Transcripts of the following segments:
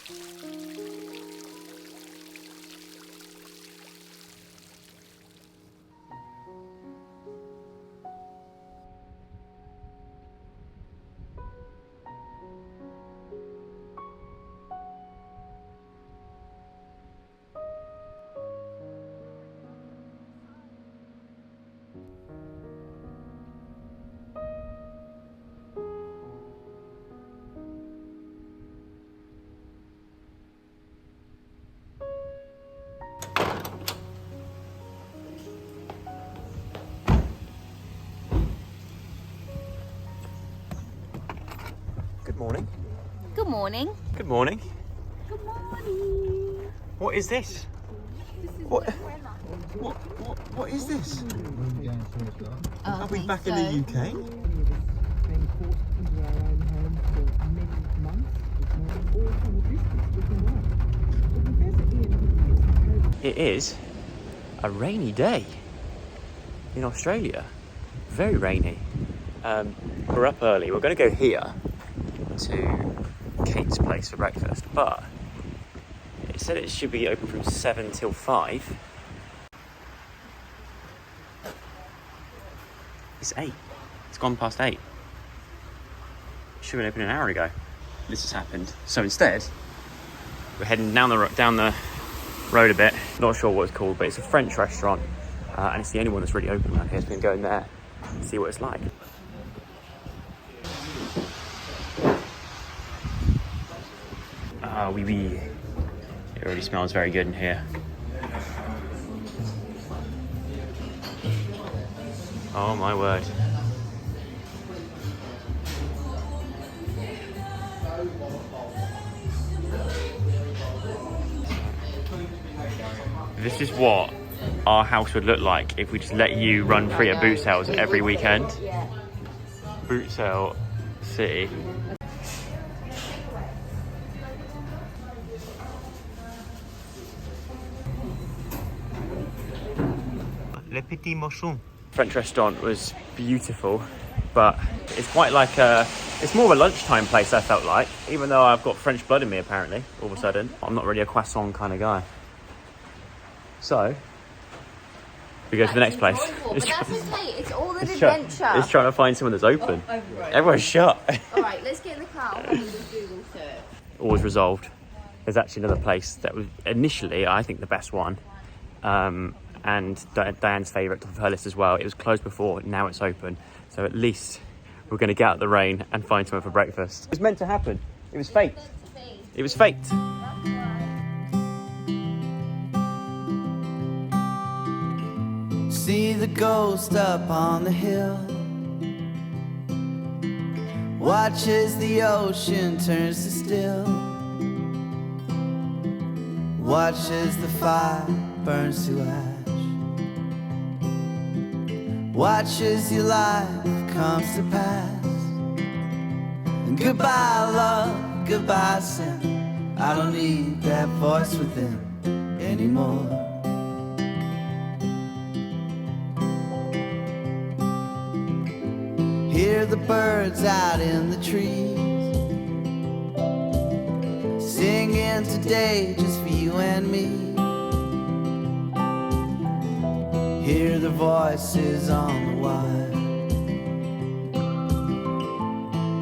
Good morning. Good morning. Good morning. Good morning. What is this? What is this? Are we back in the UK? It is a rainy day in Australia. Very rainy. We're up early. We're going to go here to Kate's place for breakfast, but it said it should be open from 7 till 5. It's 8. It's gone past 8. It should have been open an hour ago. This has happened. So instead, we're heading down the road a bit. Not sure what it's called, but it's a French restaurant, and it's the only one that's really open around here. So we're going to go in there and see what it's like. Ah, oui, oui. It already smells very good in here. Oh my word. This is what our house would look like if we just let you run free at boot sales every weekend. Boot sale city. Le Petit Mochon. French restaurant was beautiful, but it's quite like it's more of a lunchtime place, I felt like, even though I've got French blood in me apparently, all of a sudden. I'm not really a croissant kind of guy. So, we go to the next place. But that's okay, it's all an adventure. It's trying to find someone that's open. Oh, right. Everyone's shut. Alright, let's get in the car and we'll Google search. Always resolved. There's actually another place that was initially, I think, the best one. And Diane's favourite of her list as well. It was closed before, now it's open. So at least we're going to get out of the rain and find somewhere for breakfast. It was meant to happen. It was fate. It was fate. See the ghost up on the hill, watch as the ocean turns to still, watch as the fire burns to ash, watch as your life comes to pass. And goodbye love, goodbye sin, I don't need that voice within anymore. Hear the birds out in the trees, singing today just for you and me. Hear the voices on the wire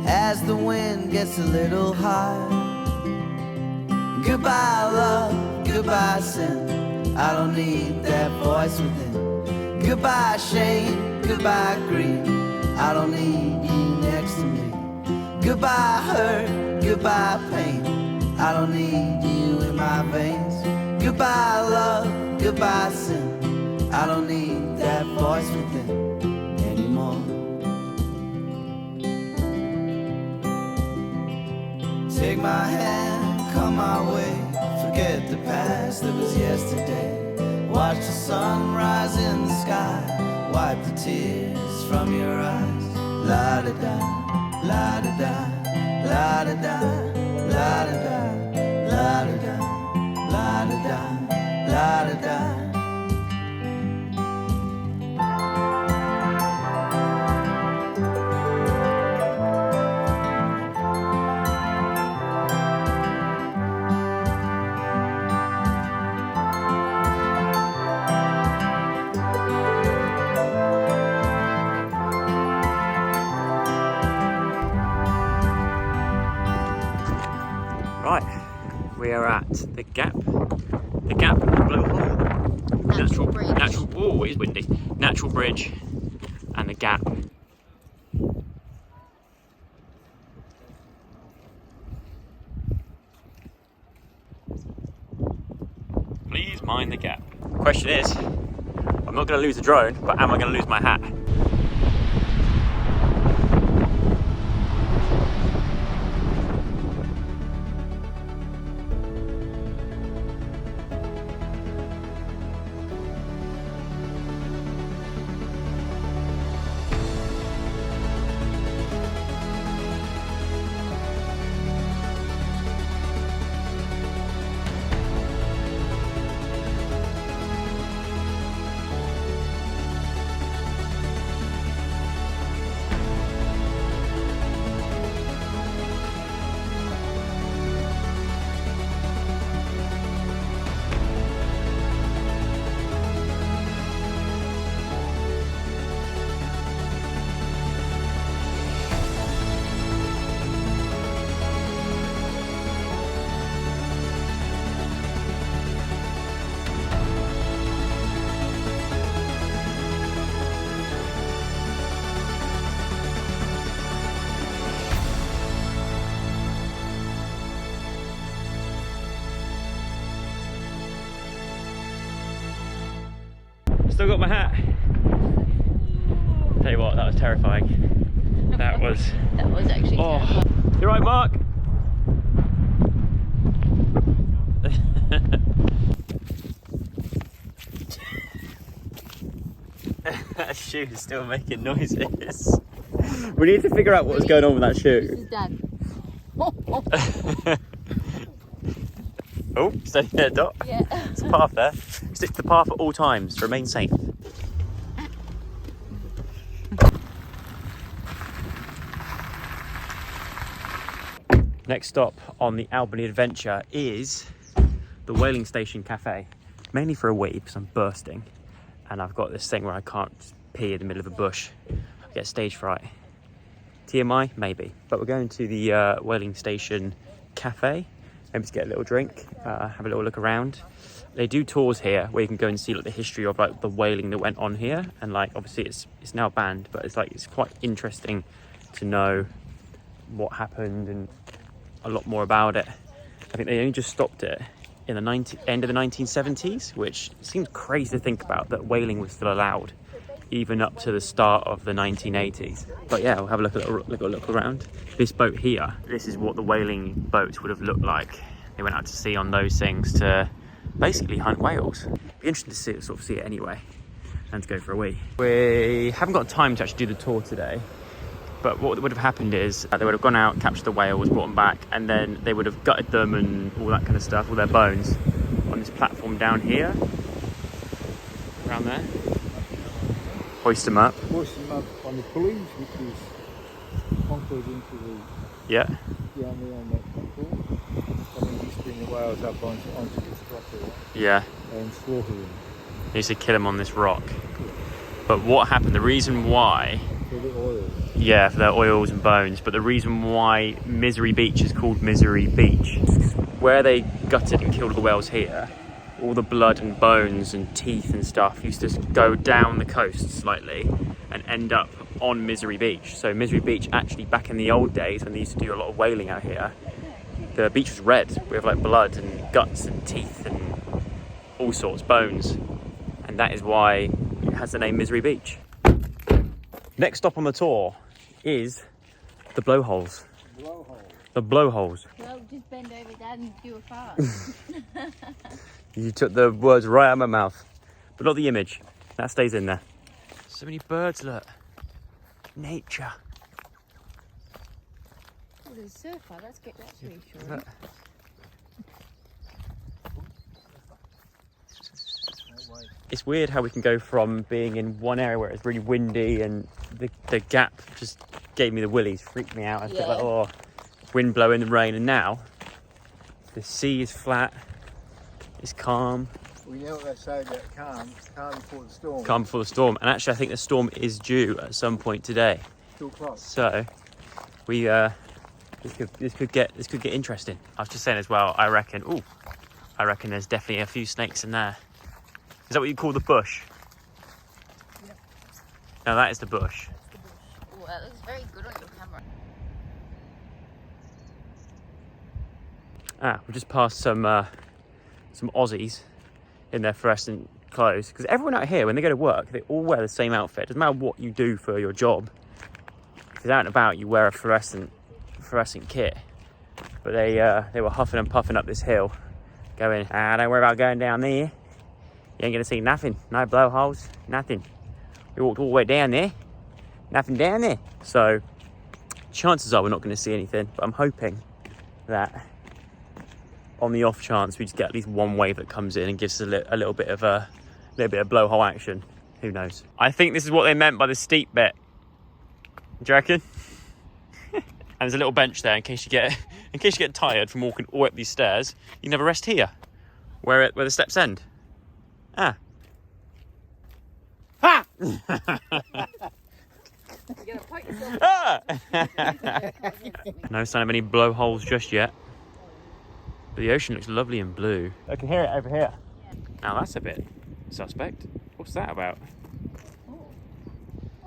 as the wind gets a little higher. Goodbye love, goodbye sin, I don't need that voice within. Goodbye shame, goodbye grief, I don't need you next to me. Goodbye hurt, goodbye pain, I don't need you in my veins. Goodbye love, goodbye sin, I don't need that voice within anymore. Take my hand, come my way, forget the past that was yesterday. Watch the sun rise in the sky, wipe the tears from your eyes. La da da, la da da, la da da, la da da, la da da, la da da, la da da. Right, we are at the gap. The gap, blowhole. Natural bridge. Oh, it is windy. Natural bridge and the gap. Please mind the gap. Question is, I'm not going to lose the drone, but am I going to lose my hat? Still got my hat. Tell you what, that was terrifying. That was actually terrifying. You right, Mark? That shoe is still making noises. We need to figure out what was going on with that shoe. This is Dad. Oh, steady there, Dot. Yeah. There's a path there. Stick to the path at all times to remain safe. Next stop on the Albany adventure is the Whaling Station Cafe. Mainly for a wee because I'm bursting. And I've got this thing where I can't pee in the middle of a bush. I get stage fright. TMI? Maybe. But we're going to the Whaling Station Cafe. Maybe to get a little drink, have a little look around. They do tours here where you can go and see like the history of like the whaling that went on here, and like obviously it's now banned, but it's quite interesting to know what happened and a lot more about it. I think they only just stopped it in the end of the 1970s, which seems crazy to think about, that whaling was still allowed even up to the start of the 1980s. But yeah, we'll have a look around. This boat here, this is what the whaling boats would have looked like. They went out to sea on those things to basically hunt whales. Be interesting to see it anyway, and to go for a wee. We haven't got time to actually do the tour today, but what would have happened is they would have gone out, captured the whales, brought them back, and then they would have gutted them and all that kind of stuff, all their bones, on this platform down here, around there. Hoist them up. Hoist them up on the pulleys, which is concrete into the Yeah. down there on that platform. And then just bring the whales up onto this rock there Yeah. and slaughter them They used to kill them on this rock. But what happened, the reason why... for the oil. Yeah, for their oils and bones. But the reason why Misery Beach is called Misery Beach, where they gutted and killed the whales here, all the blood and bones and teeth and stuff used to go down the coast slightly and end up on Misery Beach. So Misery Beach, actually back in the old days when they used to do a lot of whaling out here, the beach was red with like blood and guts and teeth and all sorts, bones. And that is why it has the name Misery Beach. Next stop on the tour is the blowholes. Blowhole. The blowholes. Well, just bend over, Dad, and do a fast. You took the words right out of my mouth, but not the image. That stays in there. So many birds, look. Nature. Oh, there's a surfer. That's reassuring. It's weird how we can go from being in one area where it's really windy and the gap just gave me the willies, freaked me out. I felt like, oh, wind blowing, the rain, and now the sea is flat, it's calm. We know what they say about calm before the storm. Calm before the storm, and actually I think the storm is due at some point today. Still close. So we This could get interesting. I was just saying as well. I reckon there's definitely a few snakes in there. Is that what you call the bush? Yep. No, that is the bush. Oh, that looks very good on your camera. We just passed some Aussies in their fluorescent clothes, because everyone out here when they go to work they all wear the same outfit. Doesn't matter what you do for your job. If you're out and about, you wear a fluorescent kit. But they were huffing and puffing up this hill, going, don't worry about going down there. You ain't gonna see nothing. No blowholes, nothing. We walked all the way down there, nothing down there. So chances are we're not gonna see anything, but I'm hoping that on the off chance we just get at least one wave that comes in and gives us a little bit of blowhole action. Who knows? I think this is what they meant by the steep bit. Do you reckon? And there's a little bench there in case you get tired from walking all up these stairs. You can have a rest here, where the steps end. Ah. Ah! Ah! No sign of any blowholes just yet. But the ocean looks lovely and blue. I can hear it over here. Now that's a bit suspect. What's that about?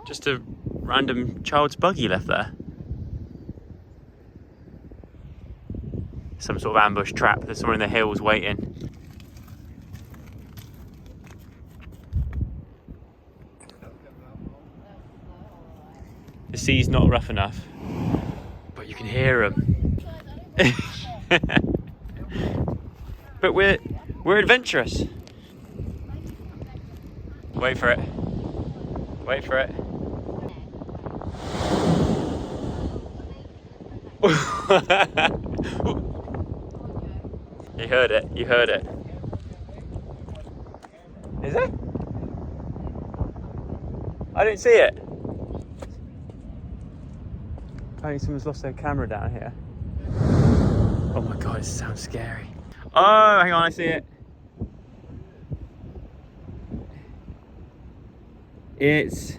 Just a random child's buggy left there. Some sort of ambush trap. There's someone in the hills waiting. The sea's not rough enough, but you can hear them. But we're adventurous. Wait for it. Wait for it. You heard it. You heard it. Is it? I didn't see it. Apparently someone's lost their camera down here. Oh my god, this sounds scary. Oh, hang on, I see it. It's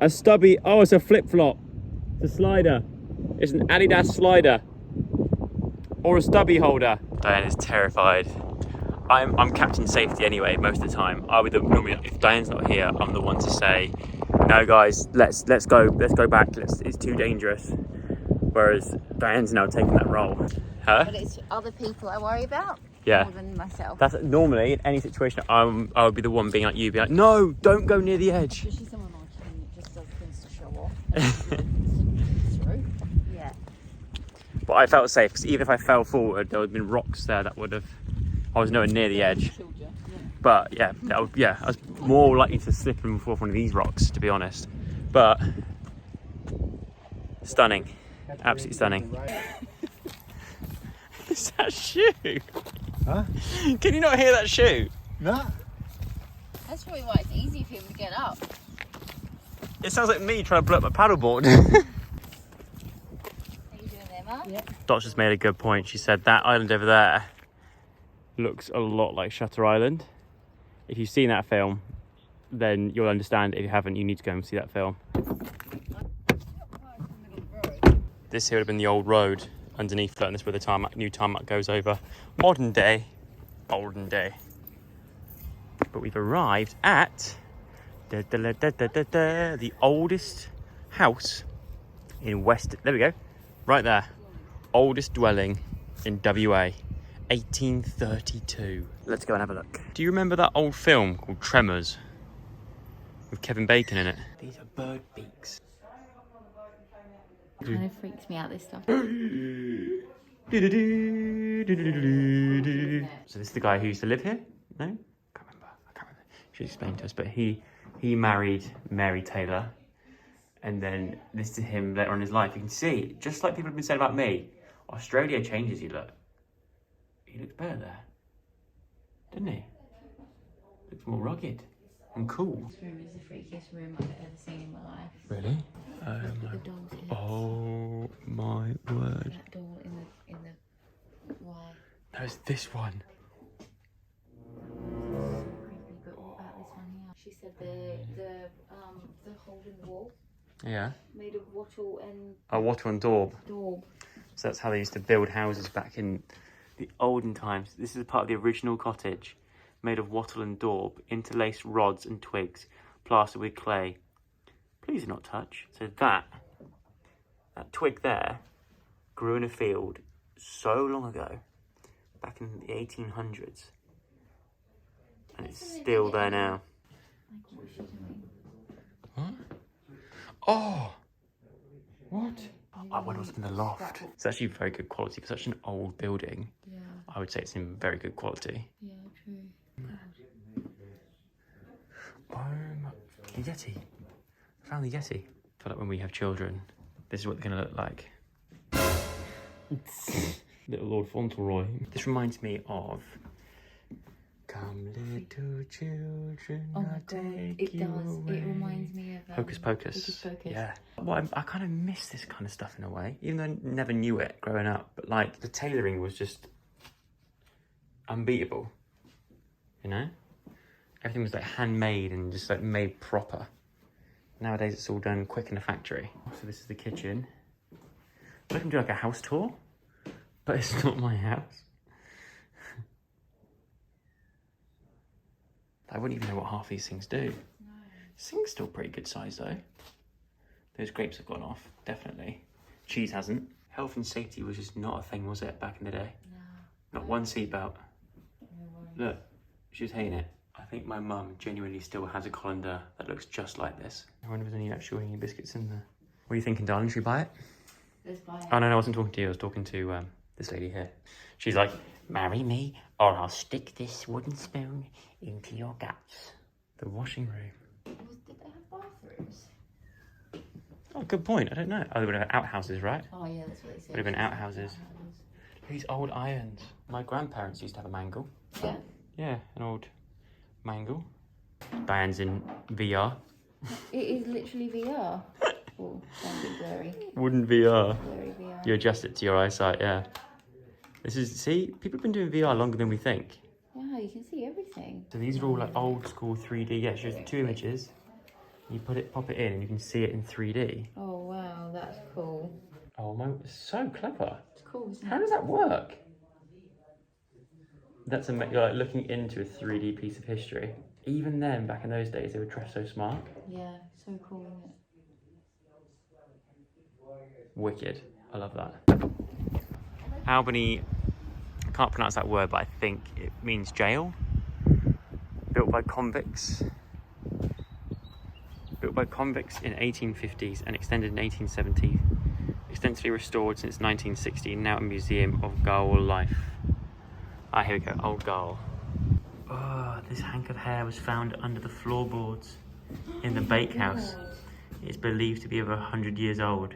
a stubby, oh, it's a flip-flop. It's a slider. It's an Adidas slider. Or a stubby holder. Diane is terrified. I'm captain safety anyway, most of the time. I'll be normally, if Diane's not here, I'm the one to say, no guys, let's go back. It's too dangerous. Whereas Diane's now taking that role. Huh? But it's other people I worry about. Yeah. More than myself. That's normally in any situation. I would be the one being like you, be like, no, don't go near the edge. Especially someone like him that just does things to show off. Yeah. But I felt safe because even if I fell forward, there would have been rocks there that would have. I was nowhere near the edge. But yeah, I was more likely to slip and fall off one of these rocks, to be honest. But stunning, absolutely stunning. Is that shoe? Huh? Can you not hear that shoe? No. That's probably why it's easy for him to get up. It sounds like me trying to blow up my paddleboard. Are you doing there, Mark? Yep. Dot just made a good point. She said that island over there looks a lot like Shutter Island. If you've seen that film, then you'll understand. If you haven't, you need to go and see that film. This here would have been the old road underneath that, and this is where the new tarmac goes over. Modern day. But we've arrived at the oldest house in West. There we go, right there. Oldest dwelling in WA, 1832. Let's go and have a look. Do you remember that old film called Tremors with Kevin Bacon in it? These are bird beaks. It kind of freaks me out, this stuff. So this is the guy who used to live here? No? I can't remember. She explained to us, but he married Mary Taylor, and then this is him later on in his life. You can see, just like people have been saying about me, Australia changes you. Look, he looks better there, doesn't he? Looks more rugged and cool. This room is the freakiest room I've ever seen in my life. Really? The doll's heads. Oh my word! That doll in the why? No, it's this one. Creepy, but what about this one here? She said the hole in the wall. Yeah. Made of wattle and Oh, wattle and daub. daub. So that's how they used to build houses back in the olden times. This is part of the original cottage, made of wattle and daub, interlaced rods and twigs, plastered with clay. Please do not touch. So that twig there grew in a field so long ago, back in the 1800s. And it's still there now. What? Oh! What? I wonder what's in the loft. It's actually very good quality for such an old building. Yeah. I would say it's in very good quality. Yeah, true. Oh my... The Yeti. I found the Yeti. I feel like when we have children, this is what they're going to look like. Little Lord Fauntleroy. This reminds me of... Come little children, Oh my I'll god, take it you does. away. It reminds me of Hocus Pocus. Hocus Pocus. Yeah. Well, I kind of miss this kind of stuff in a way, even though I never knew it growing up. But like the tailoring was just unbeatable. You know, everything was like handmade and just like made proper. Nowadays, it's all done quick in a factory. So this is the kitchen. I can do like a house tour, but it's not my house. I wouldn't even know what half these things do. No. This thing's still pretty good size though. Those grapes have gone off, definitely. Cheese hasn't. Health and safety was just not a thing, was it, back in the day? No. Not one seatbelt. No. Look, she was hating it. I think my mum genuinely still has a colander that looks just like this. I wonder if there's any actual biscuits in there. What are you thinking, darling? Should we buy it? Let's buy it. Oh no, I wasn't talking to you. I was talking to this lady here. She's like, marry me or I'll stick this wooden spoon into your guts. The washing room. Did they have bathrooms? Oh, good point. I don't know. Oh, they would have outhouses, right? Oh yeah, that's what they said. Would have been outhouses. These old irons. My grandparents used to have a mangle. Yeah? Yeah, an old mangle. Bands in VR. It is literally VR. Oh, sounds a bit blurry. Wooden VR. Blurry VR. You adjust it to your eyesight, yeah. This is, see, people have been doing VR longer than we think. Wow, you can see everything. So these are all like old school 3D. Yeah, it's just 2 images. You pop it in and you can see it in 3D. Oh wow, that's cool. Oh my, it's so clever. It's cool, isn't How it? does that work? That's you're like looking into a 3D piece of history. Even then, back in those days, they were dressed so smart. Yeah, so cool, isn't it? Wicked. I love that. Albany, I can't pronounce that word, but I think it means jail. Built by convicts. Built by convicts in 1850s and extended in 1870s. Extensively restored since 1960, now a museum of Gaul life. Ah, here we go, old Gaul. Oh, this hank of hair was found under the floorboards in the bakehouse. It's believed to be over 100 years old.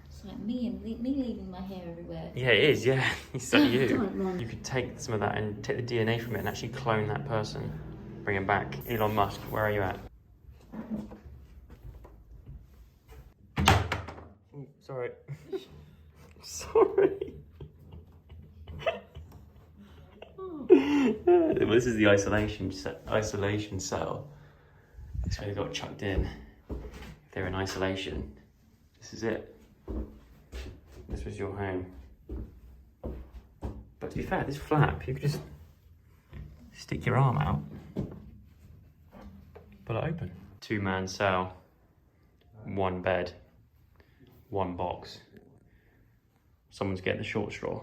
It's like me leaving my hair everywhere. Yeah, it is, yeah. It's so you. You could take some of that and take the DNA from it and actually clone that person. Bring him back. Elon Musk, where are you at? Oh, sorry. Sorry. Well, this is the isolation cell. That's where they got chucked in. If they're in isolation, this is it. This was your home. But to be fair, this flap, you could just stick your arm out, pull it open. 2-man cell, 1 bed, 1 box. Someone's getting the short straw.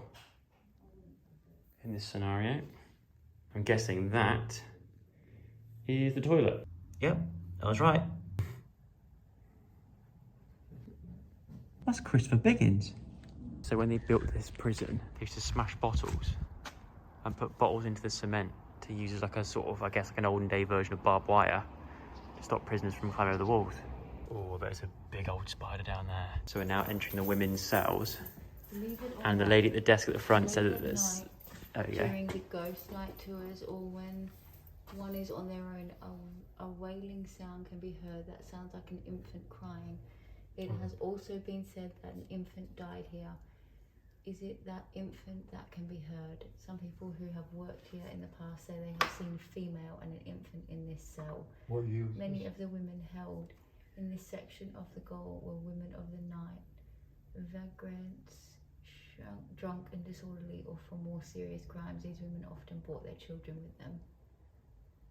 In this scenario, I'm guessing that is the toilet. Yep, I was right. That's Christopher Biggins. So when they built this prison, they used to smash bottles and put bottles into the cement to use as like a sort of, I guess, like an olden day version of barbed wire to stop prisoners from climbing over the walls. Oh, there's a big old spider down there. So we're now entering the women's cells. And the lady at the desk at the front said that there's... Oh, yeah. During the ghost light tours or when one is on their own, a wailing sound can be heard that sounds like an infant crying. It has also been said that an infant died here. Is it that infant that can be heard? Some people who have worked here in the past say they have seen a female and an infant in this cell. What year? Many of the women held In this section of the goal were women of the night, vagrants, drunk and disorderly, or for more serious crimes. These women often brought their children with them.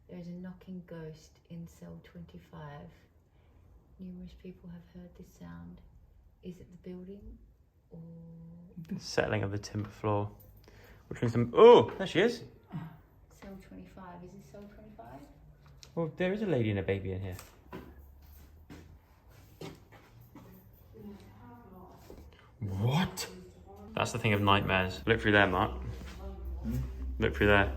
There is a knocking ghost in cell 25. Numerous people have heard this sound. Is it the building or... Settling of the timber floor. Which means some... Oh, there she is. Cell 25. Is this cell 25? Well, there is a lady and a baby in here. What? That's the thing of nightmares. Look through there, Mark. Look through there.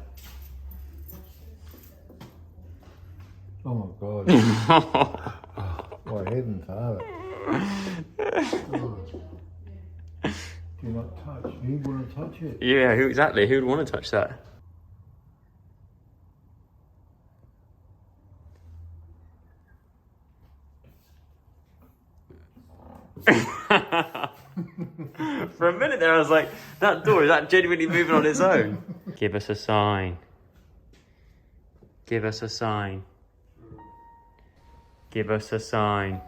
Oh my God. My head and father. Do not touch. You want to touch it? Yeah, who exactly? Who would want to touch that? For a minute there I was like, that door, is that genuinely moving on its own? Give us a sign. Give us a sign. Give us a sign.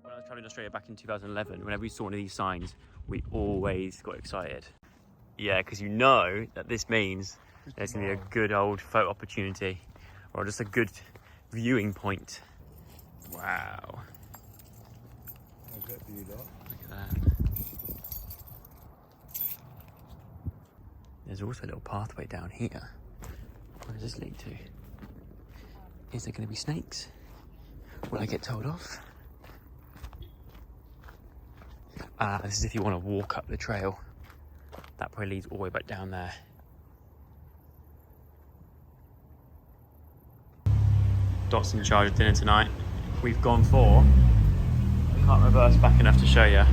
When I was traveling in Australia back in 2011, whenever we saw one of these signs, we always got excited. Yeah, because you know that this means there's going to be a good old photo opportunity, or just a good viewing point. Wow. How's that view, Doc? Look at that. There's also a little pathway down here. Where does this lead to? Is there going to be snakes? Will I get told off? This is if you want to walk up the trail. That probably leads all the way back down there. Dot's in charge of dinner tonight. We've gone for... I can't reverse back enough to show you.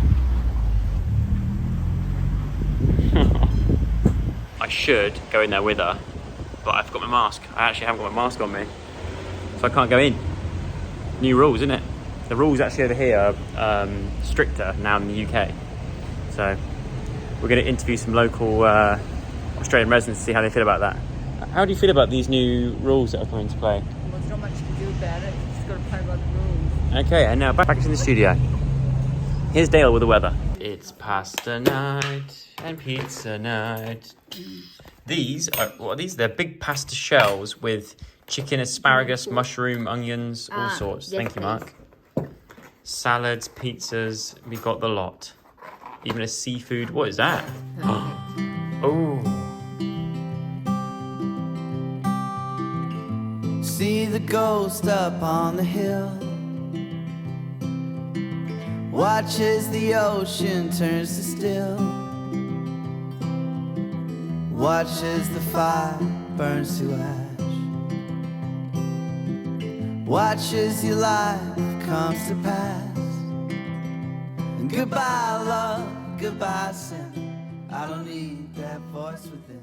I should go in there with her, but I forgot my mask. I actually haven't got my mask on me, so I can't go in. New rules, isn't it? The rules actually over here are stricter now in the UK. So we're going to interview some local Australian residents to see how they feel about that. How do you feel about these new rules that are coming into play? Well, there's not much to do about it. You just got to play by the rules. Okay, and now back in the studio. Here's Dale with the weather. It's pasta night and pizza night. These are, what are these? They're big pasta shells with chicken, asparagus, mushroom, onions, all sorts. Yes, Thank you, Mark. Salads, pizzas, we got the lot. Even a seafood. What is that? Oh. See the ghost up on the hill. Watch as the ocean turns to still. Watch as the fire burns to ash. Watch as your life comes to pass. And goodbye love, goodbye sin. I don't need that voice within.